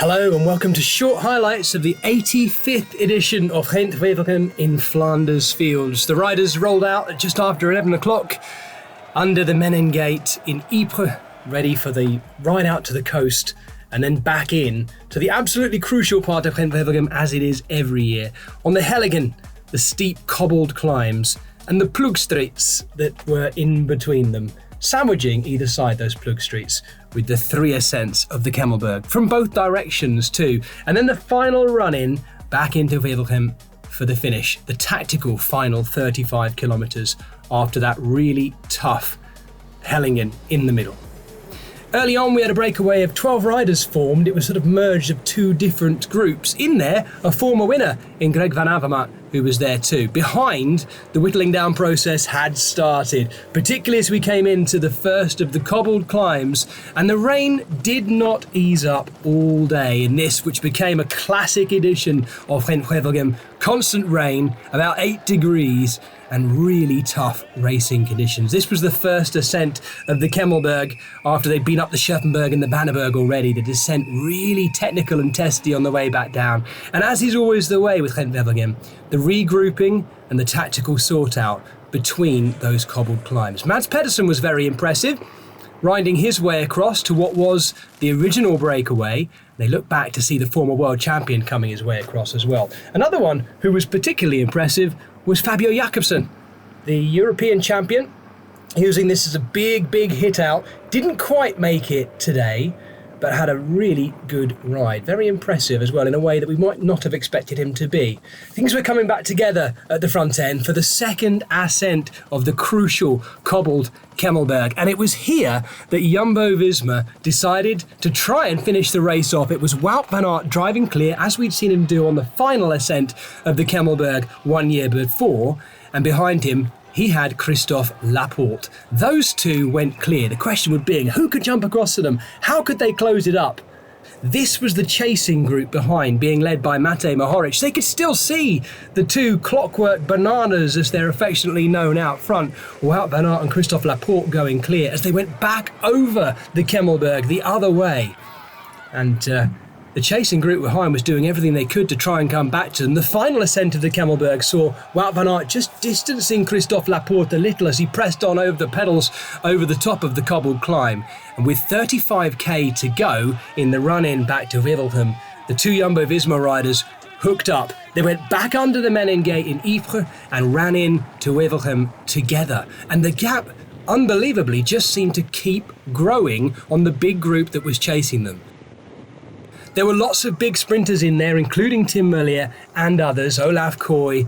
Hello and welcome to short highlights of the 85th edition of Gent-Wevelgem in Flanders fields. The riders rolled out at just after 11 o'clock under the Menin Gate in Ypres, ready for the ride out to the coast and then back in to the absolutely crucial part of Gent-Wevelgem, as it is every year, on the Helligen, the steep cobbled climbs and the plugstreets that were in between them, sandwiching either side those plugstreets with the 3 ascents of the Kemmelberg from both directions too. And then the final run-in back into Wevelgem for the finish, the tactical final 35 kilometres after that really tough Hellingen in the middle. Early on, we had a breakaway of 12 riders formed. It was sort of merged of two different groups. In there, a former winner in Greg van Avermaet, who was there too. Behind, the whittling down process had started, particularly as we came into the first of the cobbled climbs, and the rain did not ease up all day in this, which became a classic edition of Gent-Wevelgem. Constant rain, about 8 degrees, and really tough racing conditions. This was the first ascent of the Kemmelberg after they'd been up the Scherpenberg and the Banneberg already. The descent really technical and testy on the way back down. And as is always the way with Gent-Wevelgem, the regrouping and the tactical sort out between those cobbled climbs. Mads Pedersen was very impressive, riding his way across to what was the original breakaway. They look back to see the former world champion coming his way across as well. Another one who was particularly impressive was Fabio Jakobsen, the European champion, using this as a big hit out. Didn't quite make it today, but had a really good ride. Very impressive as well, in a way that we might not have expected him to be. Things were coming back together at the front end for the second ascent of the crucial cobbled Kemmelberg. And it was here that Jumbo-Visma decided to try and finish the race off. It was Wout van Aert driving clear, as we'd seen him do on the final ascent of the Kemmelberg 1 year before. And behind him, he had Christophe Laporte. Those two went clear. The question would be, who could jump across to them? How could they close it up? This was the chasing group behind, being led by Matej Mohoric. They could still see the two clockwork bananas, as they're affectionately known, out front. Wout van Aert and Christophe Laporte going clear as they went back over the Kemmelberg the other way. And the chasing group behind was doing everything they could to try and come back to them. The final ascent of the Kemmelberg saw Wout van Aert just distancing Christophe Laporte a little as he pressed on over the pedals over the top of the cobbled climb. And with 35k to go in the run-in back to Wevelgem, the two Jumbo-Visma riders hooked up. They went back under the Menin Gate in Ypres and ran in to Wevelgem together. And the gap, unbelievably, just seemed to keep growing on the big group that was chasing them. There were lots of big sprinters in there, including Tim Merlier and others, Olaf Koy,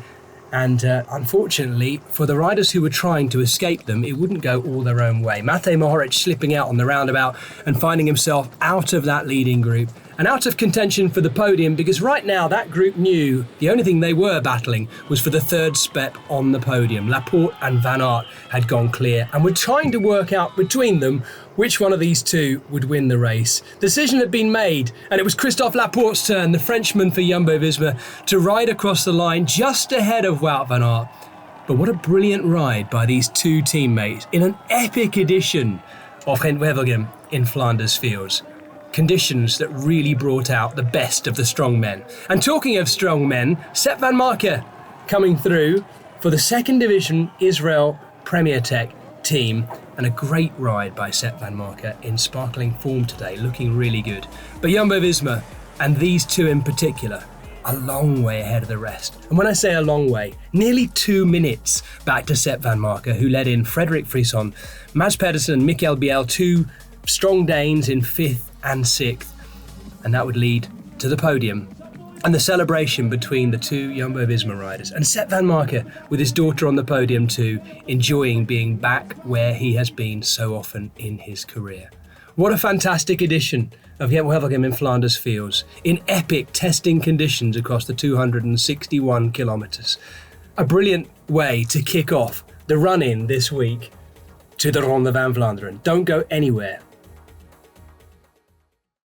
and unfortunately, for the riders who were trying to escape them, it wouldn't go all their own way. Matej Mohoric slipping out on the roundabout and finding himself out of that leading group and out of contention for the podium, because right now that group knew the only thing they were battling was for the third spot on the podium. Laporte and Van Aert had gone clear and were trying to work out between them which one of these two would win the race. Decision had been made, and it was Christophe Laporte's turn, the Frenchman for Jumbo-Visma, to ride across the line just ahead of Wout van Aert. But what a brilliant ride by these two teammates in an epic edition of Gent-Wevelgem in Flanders fields. Conditions that really brought out the best of the strong men. And talking of strong men, Sepp van Marke coming through for the second division Israel Premier Tech team, and a great ride by Sepp van Marke in sparkling form today, looking really good. But Jumbo-Visma, and these two in particular, a long way ahead of the rest. And when I say a long way, nearly 2 minutes back to Sepp van Marke, who led in Frederik Frisson, Mads Pedersen and Mikkel Biel, two strong Danes in 5th and 6th, and that would lead to the podium and the celebration between the two Jumbo-Visma riders. And Sepp van Marke with his daughter on the podium too, enjoying being back where he has been so often in his career. What a fantastic edition of Gent-Wevelgem in Flanders fields, in epic testing conditions across the 261 kilometres. A brilliant way to kick off the run-in this week to the Ronde van Vlaanderen. Don't go anywhere.